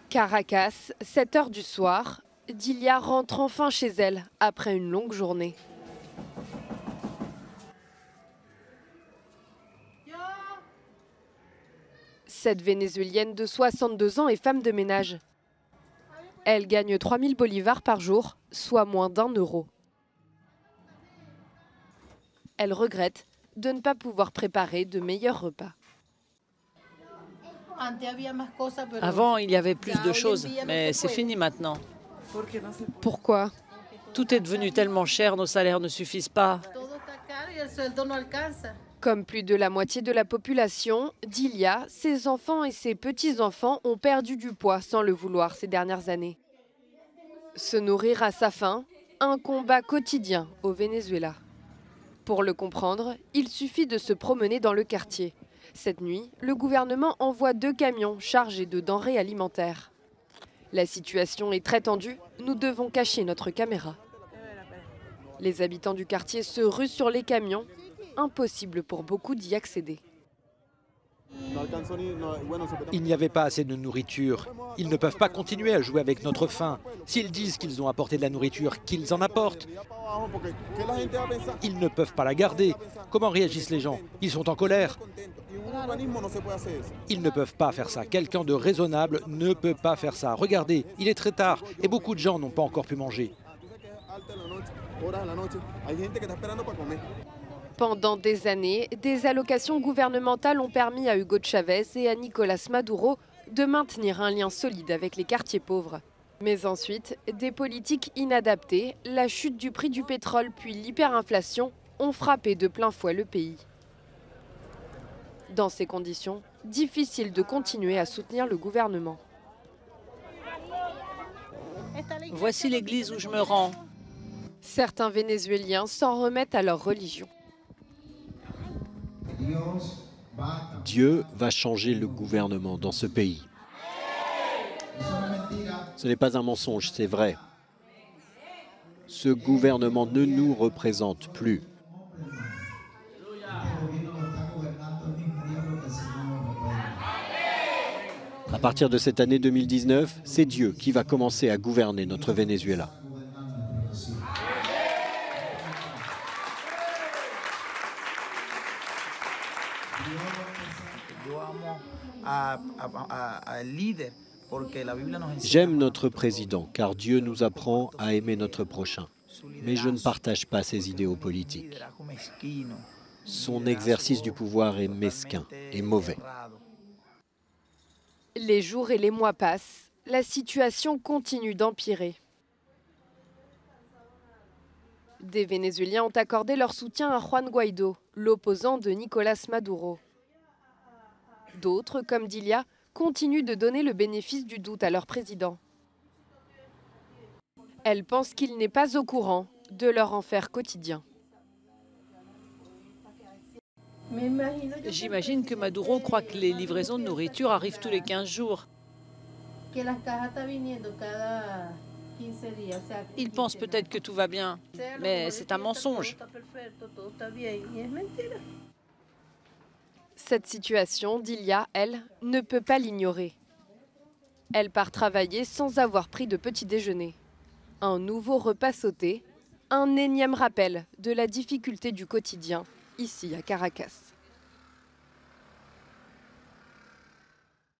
Caracas, 7 h du soir, Dilia rentre enfin chez elle après une longue journée. Cette Vénézuélienne de 62 ans est femme de ménage. Elle gagne 3000 bolivars par jour, soit moins d'1 euro. Elle regrette de ne pas pouvoir préparer de meilleurs repas. Avant, il y avait plus de choses, mais c'est fini maintenant. Pourquoi? Tout est devenu tellement cher, nos salaires ne suffisent pas. Comme plus de la moitié de la population, Dilia, ses enfants et ses petits-enfants ont perdu du poids sans le vouloir ces dernières années. Se nourrir à sa faim, un combat quotidien au Venezuela. Pour le comprendre, il suffit de se promener dans le quartier. Cette nuit, le gouvernement envoie 2 camions chargés de denrées alimentaires. La situation est très tendue, nous devons cacher notre caméra. Les habitants du quartier se ruent sur les camions, impossible pour beaucoup d'y accéder. Il n'y avait pas assez de nourriture. Ils ne peuvent pas continuer à jouer avec notre faim. S'ils disent qu'ils ont apporté de la nourriture, qu'ils en apportent. Ils ne peuvent pas la garder. Comment réagissent les gens? Ils sont en colère. Ils ne peuvent pas faire ça. Quelqu'un de raisonnable ne peut pas faire ça. Regardez, il est très tard et beaucoup de gens n'ont pas encore pu manger. Pendant des années, des allocations gouvernementales ont permis à Hugo Chavez et à Nicolás Maduro de maintenir un lien solide avec les quartiers pauvres. Mais ensuite, des politiques inadaptées, la chute du prix du pétrole puis l'hyperinflation ont frappé de plein fouet le pays. Dans ces conditions, difficile de continuer à soutenir le gouvernement. Voici l'église où je me rends. Certains Vénézuéliens s'en remettent à leur religion. Dieu va changer le gouvernement dans ce pays. Ce n'est pas un mensonge, c'est vrai. Ce gouvernement ne nous représente plus. À partir de cette année 2019, c'est Dieu qui va commencer à gouverner notre Venezuela. J'aime notre président car Dieu nous apprend à aimer notre prochain. Mais je ne partage pas ses idéaux politiques. Son exercice du pouvoir est mesquin et mauvais. Les jours et les mois passent, la situation continue d'empirer. Des Vénézuéliens ont accordé leur soutien à Juan Guaidó, l'opposant de Nicolás Maduro. D'autres, comme Dilia, continuent de donner le bénéfice du doute à leur président. Elle pense qu'il n'est pas au courant de leur enfer quotidien. J'imagine que Maduro croit que les livraisons de nourriture arrivent tous les 15 jours. Il pense peut-être que tout va bien, mais c'est un mensonge. Cette situation, Dilia, elle, ne peut pas l'ignorer. Elle part travailler sans avoir pris de petit déjeuner. Un nouveau repas sauté, un énième rappel de la difficulté du quotidien, ici à Caracas.